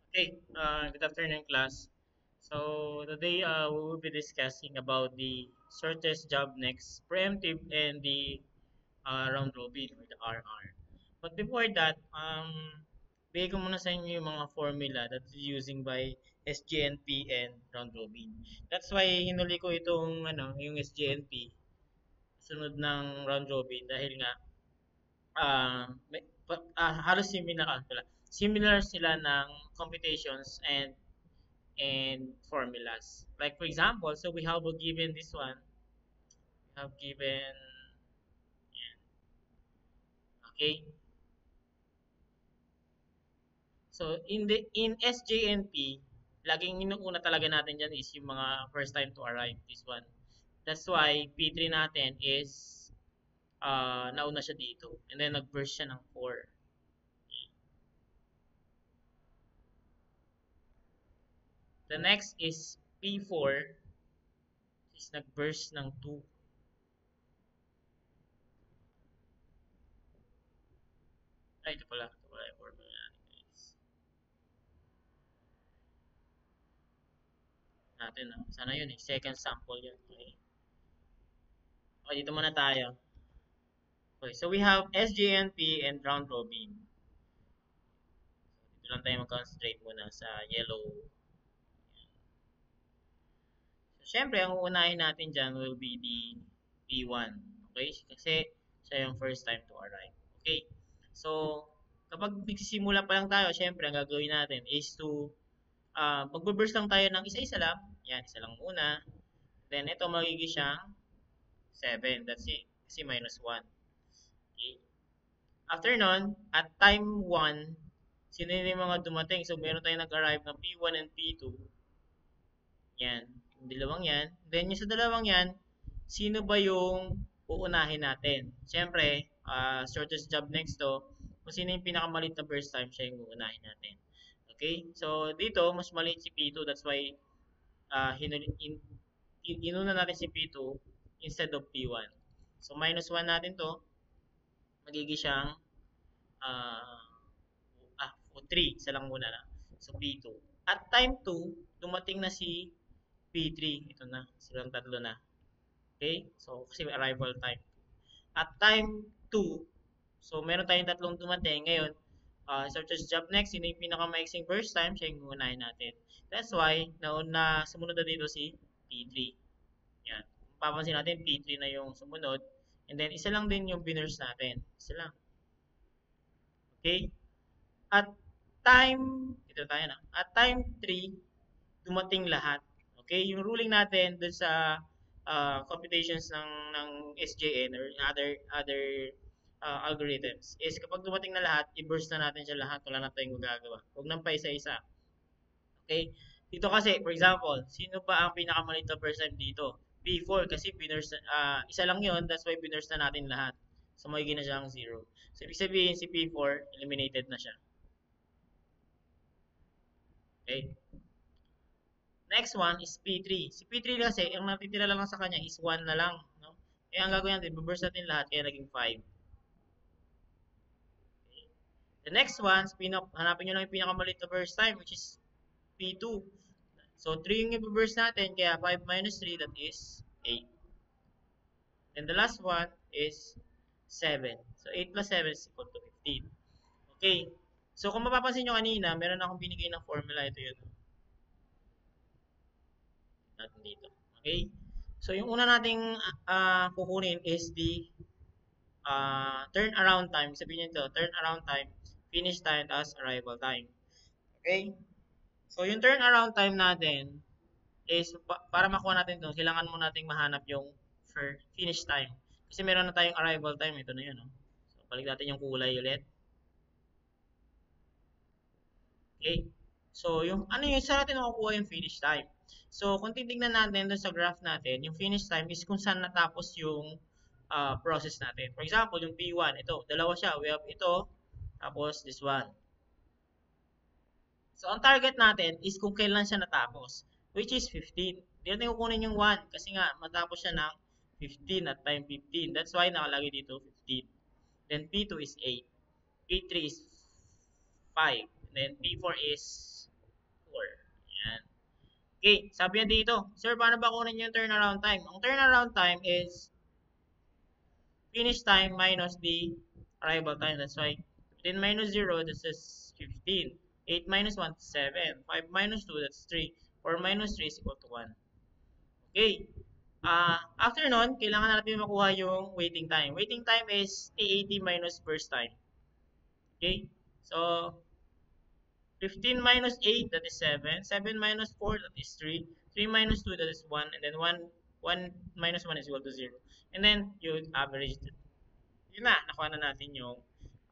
Okay, good afternoon, class. So today we will be discussing about the shortest job next, preemptive, and the round robin or the RR. But before that, bigay ko muna sa inyo yung mga formula that is using by SGNP and round robin. That's why hinuli ko itong yung SGNP sunod ng round robin dahil nga halos similar sila ng computations and formulas. Like for example, so we have given this one, we have given, okay. So in SJNP, laging inuuna talaga natin diyan is yung mga first time to arrive, this one. That's why P3 natin is nauna siya dito. And then nag-burst siya ng 4. The next is P4 is nag-burst ng 2. Ay, ito pala yung formula natin, guys. Natin, no? Sana yun eh. Second sample yun. Okay. Okay, dito muna tayo. Okay, so we have SJNP and round robin. Dito lang tayo mag-concentrate muna sa yellow. So, syempre, ang uunahin natin dyan will be the P1. Okay? Kasi siya yung first time to arrive. Okay? So, kapag nagsisimula pa lang tayo, syempre, ang gagawin natin is to magbe-burst lang tayo ng isa-isa lang. Yan, isa lang muna. Then, ito magiging siyang 7. That's it. Kasi minus 1. Okay? After nun, at time 1, sino yung mga dumating? So, meron tayong nag-arrive ng P1 and P2. Yan. Yung dalawang yan. Then, yung sa dalawang yan, sino ba yung uunahin natin? Siyempre, shortest job next to, kung sino yung pinakamalit na first time, siya yung uunahin natin. Okay? So, dito, mas maliit si P2. That's why, inuna natin si P2 instead of P1. So, minus 1 natin to. Magiging siyang uh, 3. Isa lang muna na. So, P2. At time 2, dumating na si P3. Ito na. Silang tatlo na. Okay? So, kasi arrival time. At time 2, so meron tayong tatlong dumating. Ngayon, searcher's job next, sino yung pinakamaiksing first time, siya yung unahin natin. That's why, sumunod na dito si P3. Yan. Papansin natin, P3 na yung sumunod. And then, isa lang din yung winners natin. Isa lang. Okay? At ito tayo na. At time 3, dumating lahat. Okay? Yung ruling natin dun sa computations ng SJN or other algorithms is kapag dumating na lahat, i-burst na natin siya lahat. Wala na tayong magagawa. Huwag nang pa isa-isa. Okay? Dito kasi, for example, sino ba ang pinakamaliit na first time dito? P4 kasi binurst, isa lang yon, that's why binurst na natin lahat. So magiging na siyang 0. So ibig sabihin si P4 eliminated na siya. Okay? Next one is P3. Si P3 kasi, ang natitira lang sa kanya is 1 na lang. No? Kaya ang gagawin natin, i-burst natin lahat, kaya naging 5. Okay. The next one, hanapin nyo lang yung pinakamaliit na burst time, which is P2. So, 3 yung i-burst natin, kaya 5 minus 3, that is 8. And the last one is 7. So, 8 plus 7 is equal to 15. Okay. So, kung mapapansin nyo kanina, meron akong binigay ng formula. Ito yun. Natin dito. Okay? So, yung una nating kukunin is the turnaround time. Sabihin nyo ito, turnaround time, finish time, as arrival time. Okay? So, yung turnaround time natin is, para makuha natin ito, kailangan mo nating mahanap yung finish time. Kasi meron na tayong arrival time. Ito na yun. No? So, balik natin yung kulay ulit. Okay? So, yung saan natin makukuha yung finish time? So, kung titignan natin doon sa graph natin, yung finish time is kung saan natapos yung process natin. For example, yung P1, ito, dalawa siya. We have ito, tapos this one. So, ang target natin is kung kailan siya natapos, which is 15. Hindi natin kukunin yung 1 kasi nga matapos siya ng 15 at time 15. That's why nakalagay dito 15. Then P2 is 8. P3 is 5. And then P4 is 4. Yan. Okay, sabi niya dito, sir, paano ba kunin yung turnaround time? Ang turnaround time is finish time minus the arrival time. That's why 10 minus 0, this is 15. 8 minus 1, 7. 5 minus 2, that's 3. 4 minus 3 is equal to 1. Okay. After nun, kailangan natin makuha yung waiting time. Waiting time is T80 minus burst time. Okay. So, 15 minus 8, that is 7. 7 minus 4, that is 3. 3 minus 2, that is 1. And then 1 minus 1 is equal to 0. And then, you average it. Yun na, nakuha na natin yung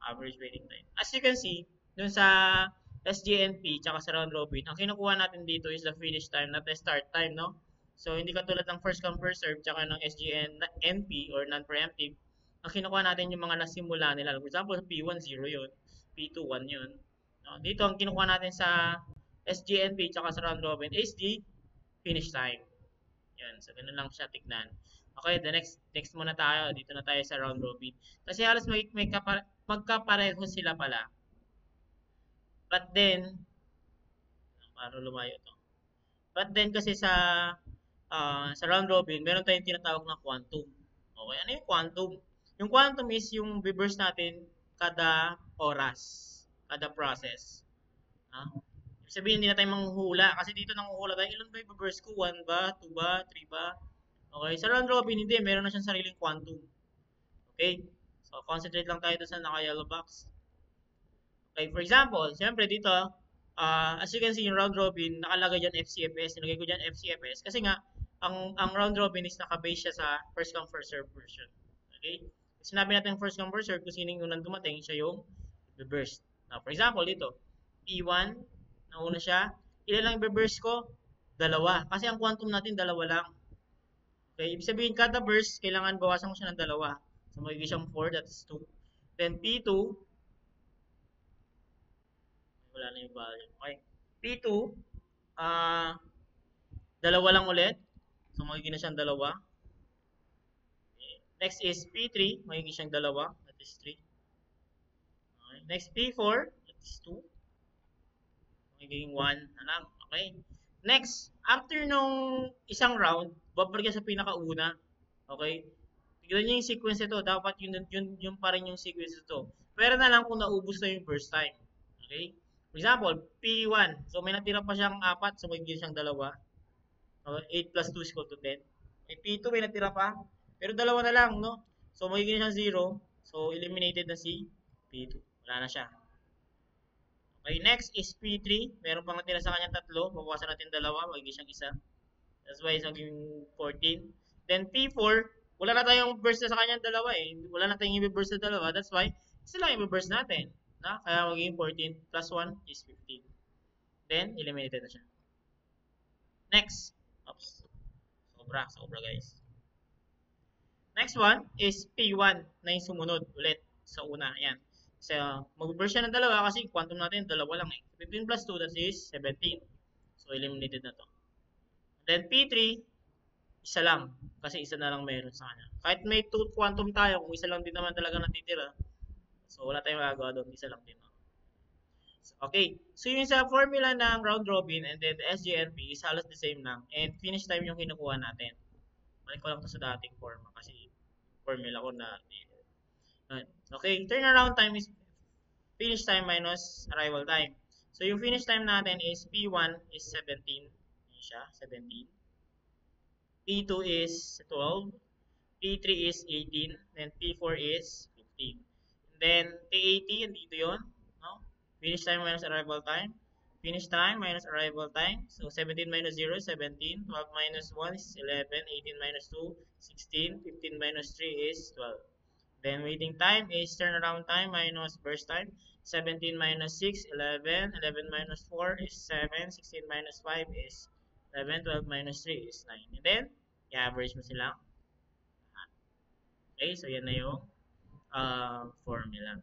average waiting time. As you can see, dun sa SGNP tsaka sa round robin, ang kinukuha natin dito is the finish time, not the start time, no? So, hindi katulad ng first come first serve tsaka ng SGNP or non-preemptive, ang kinukuha natin yung mga nasimula nila. For example, P1, 0 yun. P2, 1 yun. No? Dito, ang kinukuha natin sa SGNP tsaka sa round robin is the finish time. Yan. So, ganun lang siya tignan. Okay, the next muna tayo. Dito na tayo sa round robin. Kasi halos magkapareho sila pala. But then, paano lumayo to? But then kasi sa round robin, meron tayong tinatawag na quantum. Okay, ano yung quantum? Yung quantum is yung reverse natin kada oras, kada process. Ibig sabihin, hindi na tayo manghuhula. Kasi dito nanghuhula tayo, ilan ba yung reverse ko? 1 ba? 2 ba? 3 ba? Okay, sa round robin, hindi. Meron na siyang sariling quantum. Okay? So, concentrate lang tayo sa naka-yellow box. Okay, for example, siyempre dito, as you can see, yung round robin, nakalagay dyan FCFS. Nilagay ko dyan FCFS. Kasi nga, ang round robin is nakabase siya sa first come, first serve version. Okay? Sinabi natin first come, first serve, kung sino yung unang dumating, siya yung reverse. Now, for example, dito, P1, nauna siya. Ilan lang i-reverse ko? 2. Kasi ang quantum natin, 2 lang. Okay, ibig sabihin, kada burst, kailangan bawasan ko siya ng 2. So, magiging siyang 4, that's 2. Then, P2, wala na yung value. Okay. P2, 2 lang ulit. So, magiging na siyang 2. Okay. Next is P3, magiging siyang 2. That is 3. Okay. Next, P4, that is 2. Magiging 1 na lang. Okay. Next, after nung isang round, babalik sa pinakauna. Okay? Tignan niyo yung sequence ito. Dapat yun pa rin yung sequence ito. Pero na lang kung naubos na yung first time. Okay? For example, P1. So, may natira pa siyang 4. So, magiging siyang 2. Okay? 8 plus 2 is equal to 10. Okay, P2 may natira pa. Pero 2 na lang, no? So, magiging siyang 0. So, eliminated na si P2. Wala na siya. Okay, next is P3. Meron pang natira sa kanya 3. Babawasan natin 2. Magiging siyang 1. That's why it's naging 14. Then P4, wala na tayong burst na sa kanya 2 eh. Wala na tayong i-burst na 2. That's why, isa lang i-burst natin. Na? Kaya magiging 14 plus 1 is 15. Then, eliminated na siya. Next. Oops. Sobra guys. Next one is P1 na yung sumunod ulit sa una. Ayan. So, mag-burst siya ng 2 kasi quantum natin 2 lang eh. 15 plus 2, that is 17. So, eliminated na to. Then P3, isa lang. Kasi isa na lang meron sa kanya. Kahit may 2 quantum tayo, kung isa lang din naman talaga natitira. So, wala tayong magagawa doon. Isa lang din. Okay. So, yung sa formula ng round robin and then the SGNP is halos the same lang. And finish time yung kinukuha natin. Balik ko lang to sa dating forma kasi formula ko na dito. Okay. Turnaround time is finish time minus arrival time. So, yung finish time natin is P1 is 17. Siya, 17. P2 is 12. P3 is 18. Then P4 is 15. And then T80, dito yun. No? Finish time minus arrival time. Finish time minus arrival time. So 17 minus 0 is 17. 12 minus 1 is 11. 18 minus 2, 16. 15 minus 3 is 12. Then waiting time is turnaround time minus burst time. 17 minus 6, 11. 11 minus 4 is 7. 16 minus 5 is 11, 12 minus 3 is 9. And then, i-average mo sila. Okay, so yan na yung formula.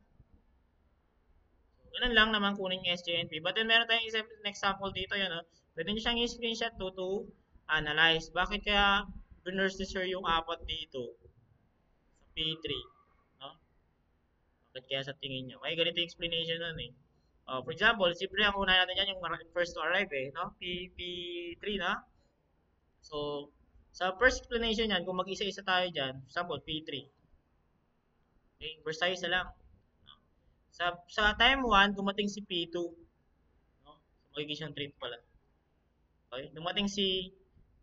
So, ganun lang naman kunin yung SGNP. But then, meron tayong example dito. Yan, no? Pwede nyo siyang i-screenshot to analyze. Bakit kaya binurse ni sir yung 4 dito sa P3? No? Bakit kaya sa tingin nyo? Kaya ganito yung explanation nun eh. For example, siyempre ang una natin yan yung first to arrive eh, no? P3 na. So, sa first explanation yan, kung mag-isa-isa tayo dyan, for example, P3. Okay, first tayo isa lang. No? Sa time 1, dumating si P2. No? So, magiging siyang trip pala. Okay, dumating si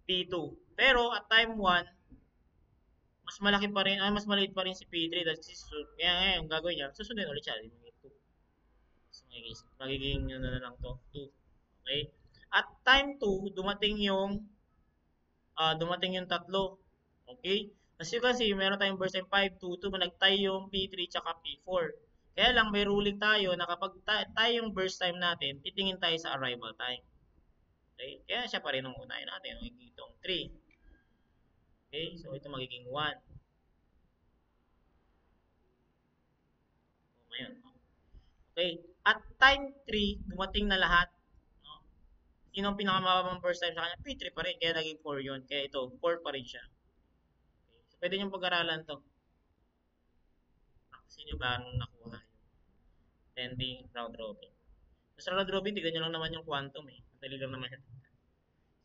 P2. Pero at time 1, mas malaki pa rin, mas maliit pa rin si P3. Kaya ngayon, gagawin niya, susundin ulit siya. Magiging 2. So, magiging ano na lang to, 2. Okay? At time 2, dumating yung tatlo. Okay? As you can see, meron tayong burst time 5, 2, 2, nag-tie yung P3 tsaka P4. Kaya lang, may ruling tayo na kapag tie yung burst time natin, titingin tayo sa arrival time. Okay? Kaya siya pa rin ang unahin natin. Magiging itong 3. Okay? So, ito magiging 1. So, ngayon. Okay? At time 3, dumating na lahat. No? Sino ang pinakamababang first time sa kanya? P3 pa rin. Kaya naging 4 yun. Kaya ito, 4 pa rin siya. Okay? So, pwede niyong pag-aralan to. Practice nyo ba nung nakuha yung pending round robin. So, sa round robin, tignan nyo lang naman yung quantum eh. Madali lang naman yan.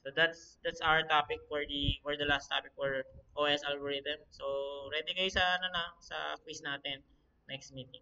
So that's our topic for the last topic for OS algorithm. So ready kayo sa sa quiz natin next meeting.